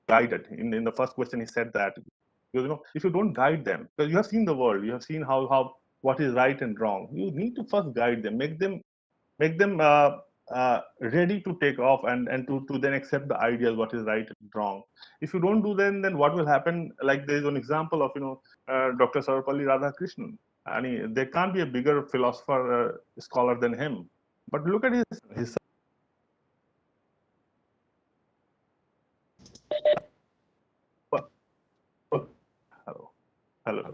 guided. In the first question, he said that, because, if you don't guide them, because you have seen the world, you have seen how what is right and wrong, you need to first guide them, make them ready to take off, and to then accept the ideas, what is right and wrong. If you don't do, then what will happen? Like, there is an example of Dr. Sarvapalli Radhakrishnan. I mean, there can't be a bigger philosopher, scholar than him. But look at his hello.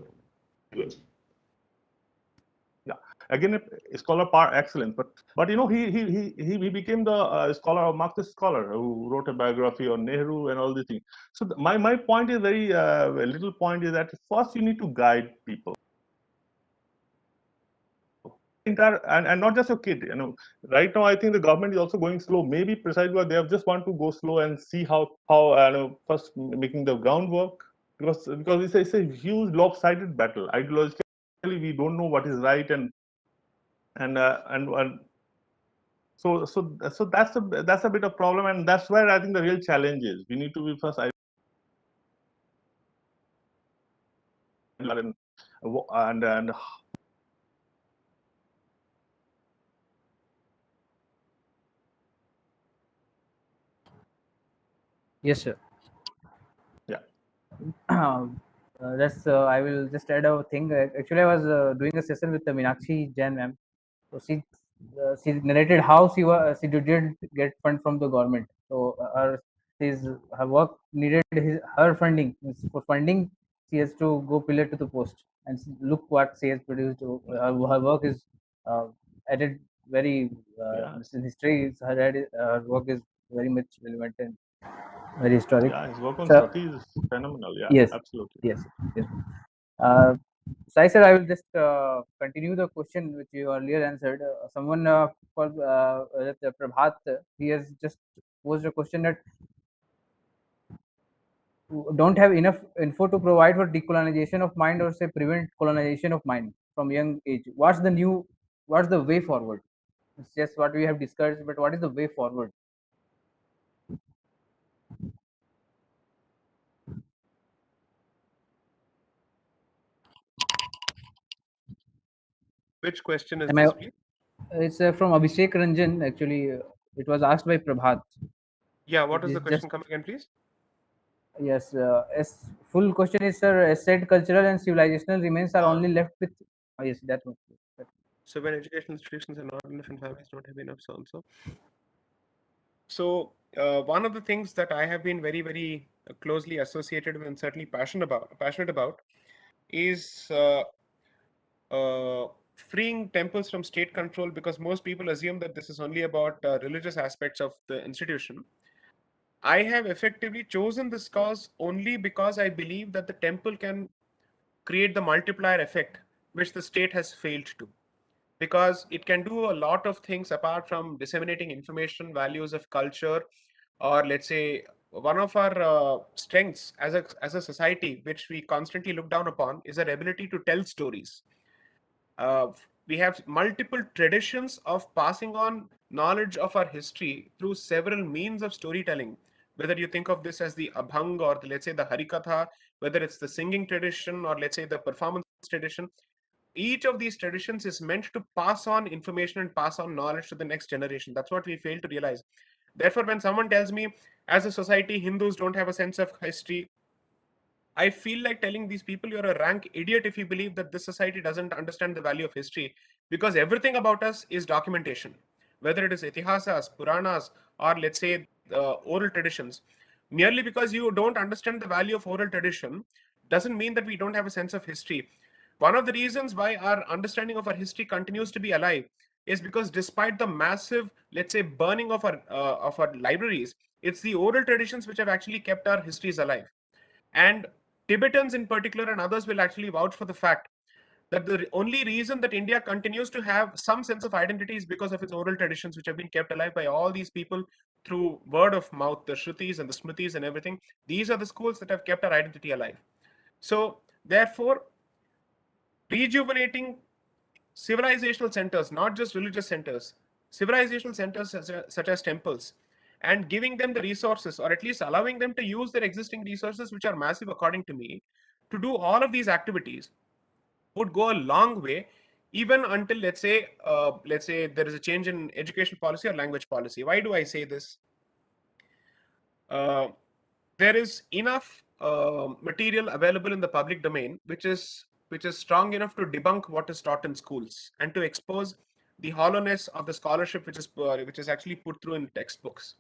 Yeah, again, a scholar par excellence, but he became the scholar, of Marxist scholar, who wrote a biography on Nehru and all these things. So my point is very little point is that first you need to guide people, and not just your kid. Right now I think the government is also going slow, maybe precisely because they just want to go slow and see how first making the groundwork, because it's a huge lopsided battle. Ideologically, we don't know what is right, and so that's a bit of problem, and that's where I think the real challenge is. We need to be first and Yes, sir. yeah. That's. I will just add a thing. Actually, I was doing a session with the Meenakshi Jain ma'am. So she narrated how she didn't get fund from the government. So her work needed her funding. For funding, she has to go pillar to the post, and look what she has produced. Her work is added very in history. Her work is very much relevant and very historic. Yeah, his work on So Sati is phenomenal. Yeah, yes, absolutely. yes, yes. Sai sir, I will just continue the question which you earlier answered. Someone called Prabhat, he has just posed a question that don't have enough info to provide for decolonization of mind, or say prevent colonization of mind from young age. What's the way forward? It's just what we have discussed, but what is the way forward? Which question is Am I? this, please? It's from Abhishek Ranjan. Actually, it was asked by Prabhat. Yeah, It what is the is just question? Come again, please. yes. Full question is, sir. As said, cultural and civilizational remains are Ah, only left with. Oh, yes, that one. so when educational institutions are not enough and families don't have enough, so and so. So one of the things that I have been very, very closely associated with and certainly passionate about is freeing temples from state control, because most people assume that this is only about religious aspects of the institution. I have effectively chosen this cause only because I believe that the temple can create the multiplier effect which the state has failed to, because it can do a lot of things apart from disseminating information, values of culture, or let's say one of our strengths as a society which we constantly look down upon is our ability to tell stories. uh, we have multiple traditions of passing on knowledge of our history through several means of storytelling. Whether you think of this as the abhang, or let's say the harikatha, whether it's the singing tradition, or let's say the performance tradition, each of these traditions is meant to pass on information and pass on knowledge to the next generation. That's what we fail to realize. Therefore, when someone tells me, as a society, Hindus don't have a sense of history, I feel like telling these people you're a rank idiot if you believe that this society doesn't understand the value of history, because everything about us is documentation, whether it is itihasas, Puranas, or let's say oral traditions. Merely because you don't understand the value of oral tradition doesn't mean that we don't have a sense of history. One of the reasons why our understanding of our history continues to be alive is because despite the massive, let's say, burning of our libraries, it's the oral traditions which have actually kept our histories alive. And Tibetans in particular and others will actually vouch for the fact that the only reason that India continues to have some sense of identity is because of its oral traditions, which have been kept alive by all these people through word of mouth, the Shrutis and the Smritis and everything. These are the schools that have kept our identity alive. So, therefore, rejuvenating civilizational centers, not just religious centers, civilizational centers such as temples, and giving them the resources, or at least allowing them to use their existing resources, which are massive according to me, to do all of these activities would go a long way, even until let's say there is a change in education policy or language policy. Why do I say this? uh, there is enough material available in the public domain which is strong enough to debunk what is taught in schools and to expose the hollowness of the scholarship which is actually put through in textbooks.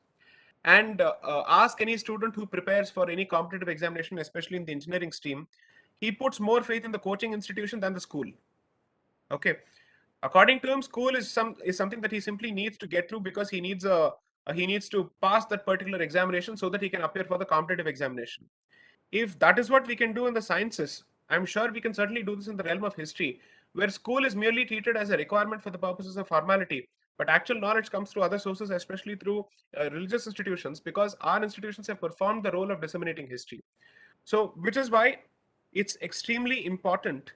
And ask any student who prepares for any competitive examination, especially in the engineering stream, he puts more faith in the coaching institution than the school. Okay, according to him, school is something that he simply needs to get through because he needs to pass that particular examination so that he can appear for the competitive examination. If that is what we can do in the sciences, I'm sure we can certainly do this in the realm of history, where school is merely treated as a requirement for the purposes of formality, but actual knowledge comes through other sources, especially through religious institutions, because our institutions have performed the role of disseminating history. So, which is why it's extremely important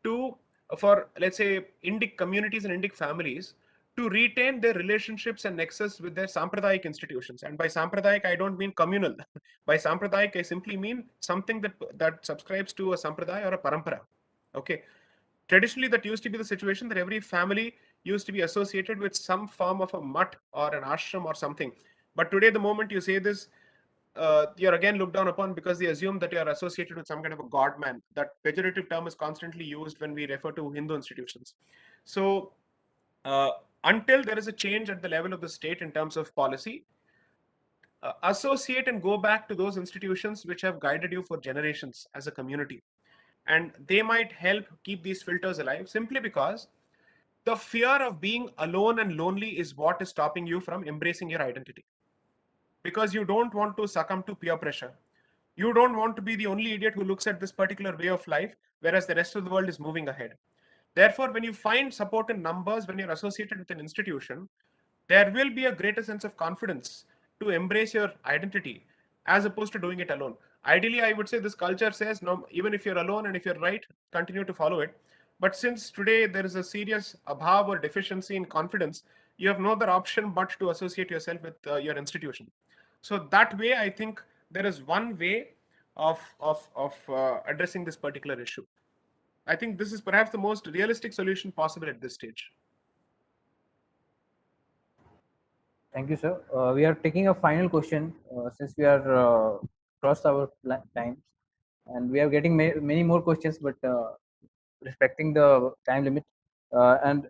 to, for let's say Indic communities and Indic families, to retain their relationships and nexus with their Sampradayic institutions. And by Sampradayic, I don't mean communal. By Sampradayic, I simply mean something that subscribes to a Sampradaya or a Parampara. Okay. Traditionally, that used to be the situation that every family used to be associated with some form of a mutt or an ashram or something. But today, the moment you say this, you're again looked down upon because they assume that you're associated with some kind of a god man. That pejorative term is constantly used when we refer to Hindu institutions. So, uh, until there is a change at the level of the state in terms of policy, associate and go back to those institutions which have guided you for generations as a community. And they might help keep these filters alive simply because the fear of being alone and lonely is what is stopping you from embracing your identity, because you don't want to succumb to peer pressure. You don't want to be the only idiot who looks at this particular way of life, whereas the rest of the world is moving ahead. Therefore, when you find support in numbers, when you're associated with an institution, there will be a greater sense of confidence to embrace your identity as opposed to doing it alone. Ideally, I would say this culture says, no, even if you're alone and if you're right, continue to follow it. But since today there is a serious abhav or deficiency in confidence, you have no other option but to associate yourself with your institution. So that way, I think there is one way of addressing this particular issue. I think this is perhaps the most realistic solution possible at this stage. Thank you, sir. We are taking a final question since we are crossed our times, and we are getting many more questions, but respecting the time limit. And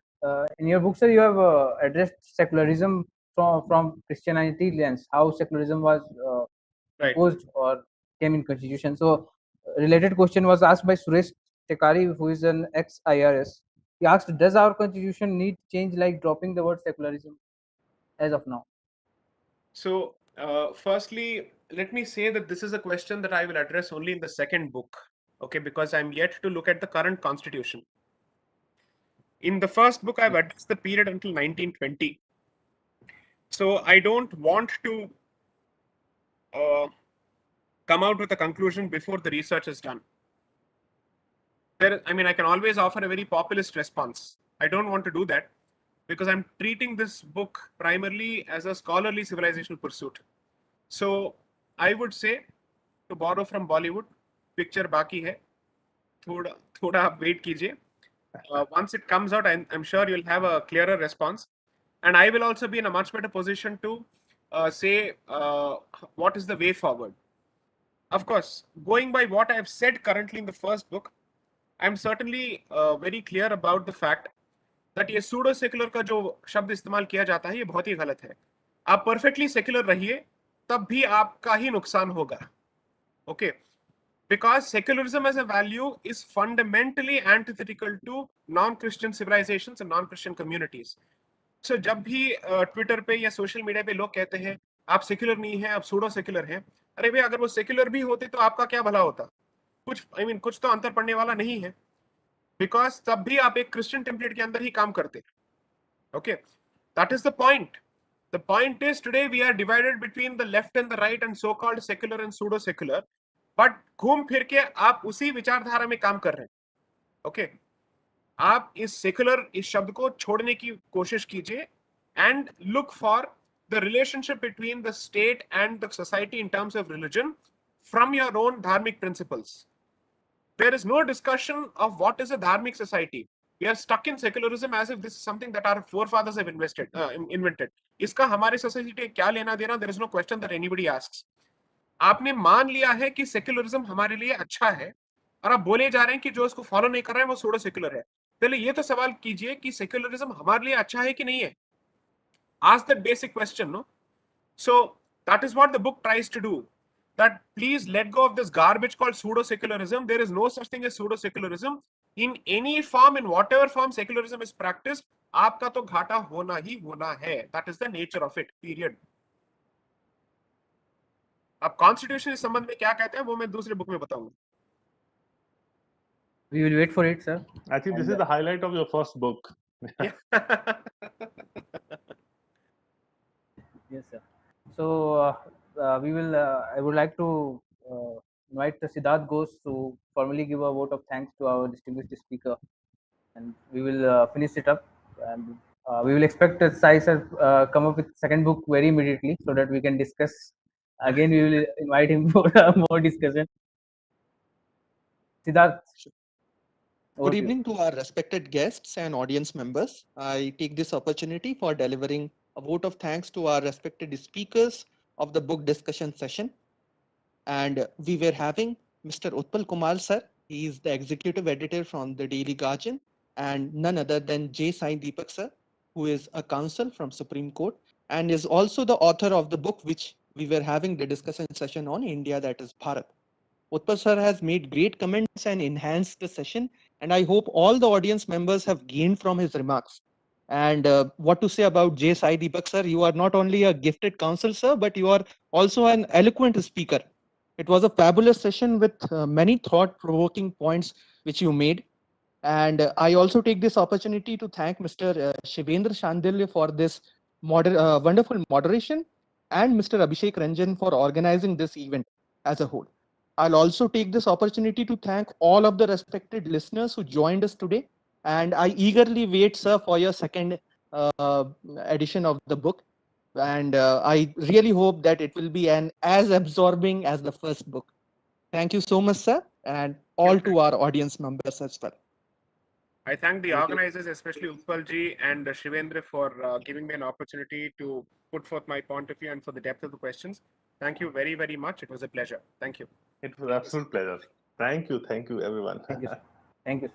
in your book, sir, you have addressed secularism from Christianity lens, how secularism was Right. imposed or came in constitution. So, related question was asked by Suresh Tekari, who is an ex-IRS. He asked, "Does our constitution need change like dropping the word secularism as of now?" So, firstly, let me say that this is a question that I will address only in the second book, okay, because I'm yet to look at the current constitution. In the first book, I've addressed the period until 1920. So, I don't want to uh, come out with a conclusion before the research is done. I can always offer a very populist response. I don't want to do that because I'm treating this book primarily as a scholarly civilizational pursuit. So I would say, to borrow from Bollywood, picture baki hai, thoda aap wait kijiye. Once it comes out, I'm sure you'll have a clearer response, and I will also be in a much better position to say what is the way forward. Of course, going by what I've said currently in the first book, I'm certainly very clear about the fact that ये pseudo secular का जो शब्द इस्तेमाल किया जाता है ये बहुत ही गलत है. आप परफेक्टली सेक्युलर रहिए, तब भी आपका ही नुकसान होगा. Okay, because secularism as a value is fundamentally antithetical to non-Christian civilizations and non-Christian communities. So जब भी ट्विटर पे या सोशल मीडिया पे लोग कहते हैं आप सेक्युलर नहीं हैं, आप सूडो सेक्युलर हैं, अरे भाई अगर वो सेक्युलर भी होते तो आपका क्या भला होता? कुछ कुछ तो अंतर पड़ने वाला नहीं है, बिकॉज तब भी आप एक क्रिश्चियन टेम्पलेट के अंदर ही काम करते. Okay, that is the point. The point is today we are divided between the left and the right and so called secular and pseudo secular, but घूम फिर के आप उसी विचारधारा में काम कर रहे हैं. ओके, आप इस सेक्युलर इस शब्द को छोड़ने की कोशिश कीजिए and look for the relationship between the state and the society in terms of religion from your own धार्मिक principles. There is no discussion of what is a dharmic society. We are stuck in secularism as if this is something that our forefathers have invented. इसका हमारे society क्या लेना देना? There is no question that anybody asks. आपने मान लिया है कि सेक्युलरिज्म हमारे लिए अच्छा है और आप बोले जा रहे हैं कि जो उसको फॉलो नहीं कर रहा है वो सूडो सेक्युलर है. पहले ये तो सवाल कीजिए कि सेक्युलरिज्म हमारे लिए अच्छा है कि नहीं है. Ask that basic question, no? So that is what the book tries to do. That please let go of this garbage called pseudo-secularism. There is no such thing as pseudo-secularism. In any form, in whatever form secularism is practiced, आपका तो घाटा होना ही होना है. That is the nature of it, period. अब constitution इस संबंध में क्या कहते हैं वो मैं दूसरे बुक में बताऊंगा. We will wait for it, sir. I think this is the highlight of your first book. Yes, sir. So we will. I would like to invite Siddharth Ghosh to formally give a vote of thanks to our distinguished speaker, and we will finish it up. And we will expect Sai sir come up with second book very immediately, so that we can discuss. Again, we will invite him for more discussion. Siddharth. Good evening to our respected guests and audience members. I take this opportunity for delivering a vote of thanks to our respected speakers of the book discussion session. And we were having Mr. Utpal Kumar sir. He is the executive editor from the Daily Guardian, and none other than J. Sai Deepak sir, who is a counsel from Supreme Court and is also the author of the book which we were having the discussion session on India, that is Bharat. Utpal sir has made great comments and enhanced the session, and I hope all the audience members have gained from his remarks. And what to say about J. Sai Deepak sir? You are not only a gifted counsel, sir, but you are also an eloquent speaker. It was a fabulous session with many thought-provoking points which you made. And I also take this opportunity to thank Mr. Shivendra Shandilya for this wonderful moderation, and Mr. Abhishek Ranjan for organizing this event as a whole. I'll also take this opportunity to thank all of the respected listeners who joined us today. And I eagerly wait, sir, for your second edition of the book, and I really hope that it will be as absorbing as the first book. Thank you so much, sir, and all to our audience members as well. I thank the Thank you. organizers, especially Utpalji and Shivendra, for giving me an opportunity to put forth my point of view and for the depth of the questions. Thank you very, very much. It was a pleasure. Thank you. It was an absolute pleasure. Thank you, everyone. Thank you, sir. Thank you, sir.